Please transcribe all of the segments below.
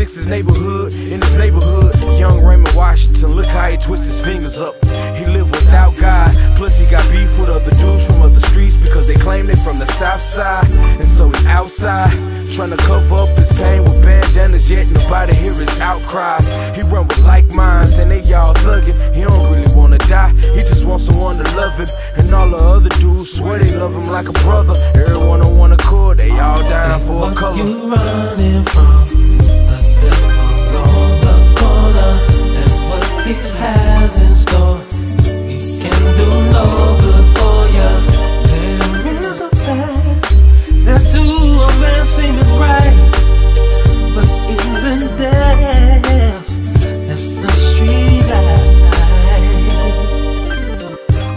fix his neighborhood. In his neighborhood, young Raymond Washington, look how he twists his fingers up. He lived without God, plus he got beef with other dudes from other streets because they claim they from the south side. And so he's outside, trying to cover up his pain with bandanas, yet nobody hear his outcries. He run with like minds and they all thuggin'. He don't really wanna die, he just wants someone to love him. And all the other dudes swear they love him like a brother. Everyone on one accord, they all dying for a color. You running from the devil's on the corner, and what he has in store, he can do no good for ya. There is a path that to a man seemeth right, but isn't death. That's the street light.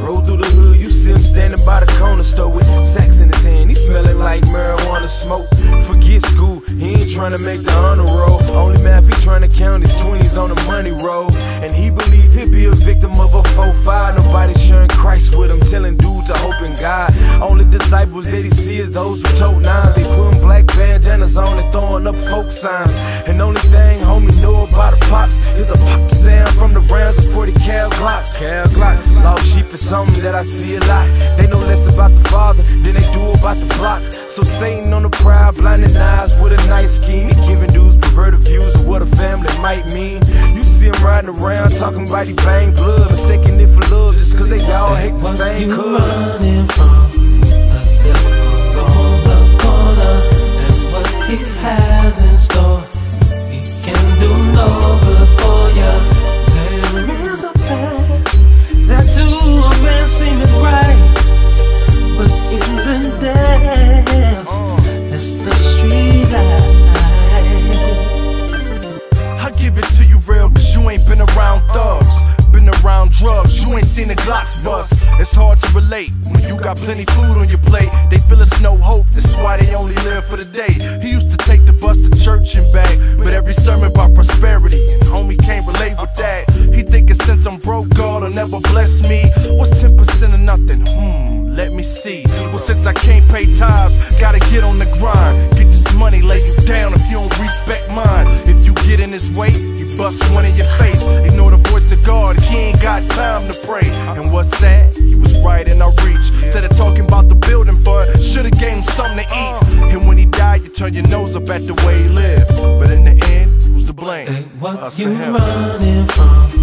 Roll through the hood, you see him standing by the corner store with sacks in his hand. He smelling like marijuana smoke. Forget school, he ain't trying to make the honor roll. Only math he trying to count his 20s on the money roll. And he believe he'll be a victim of a 4-5. Nobody sharing Christ with him, telling dudes to hope in God. Only disciples that he see is those who tote nines. They putting black bandanas on and throwing up folk signs. And only thing homie know about the pops is a pop sound from the rounds of 40 cal Glocks. Lost sheep is something that I see a lot. They know less about the Father than they do about the block. So Satan on the prowl, blinding eyes with a nice scheme. He giving dudes perverted views of what a family might mean. You see him riding around talking about he bang blood, mistaking it for love just cause they all hate the same cuz. Running from the devil's on the corner, and what he has in store, he can do no good for ya. There is a path that to a man seemeth right, but isn't death. That's the street light. I give it to you real, cause you ain't been around thugs, been around drugs, you ain't seen the Glocks bust. It's hard to relate when you got plenty food on your plate. They feel it's no hope, that's why they only live for the day. He used to take the bus to church and back, but every sermon about prosperity, and homie can't relate with that. He thinking since I'm broke, God'll never bless me. What's 10% of nothing? Let me see. Well, since I can't pay tithes, gotta get on the grind. Get this money, lay you down if you don't respect mine. If you get in his way, he bust one in your face. Ignore the voice of God, he ain't got time to pray. And what's sad, he was right in our reach. Instead of talking about the building fund, should've gave him something to eat. And when he died, you turn your nose up at the way he lived. But in the end, who's to blame? What you running from?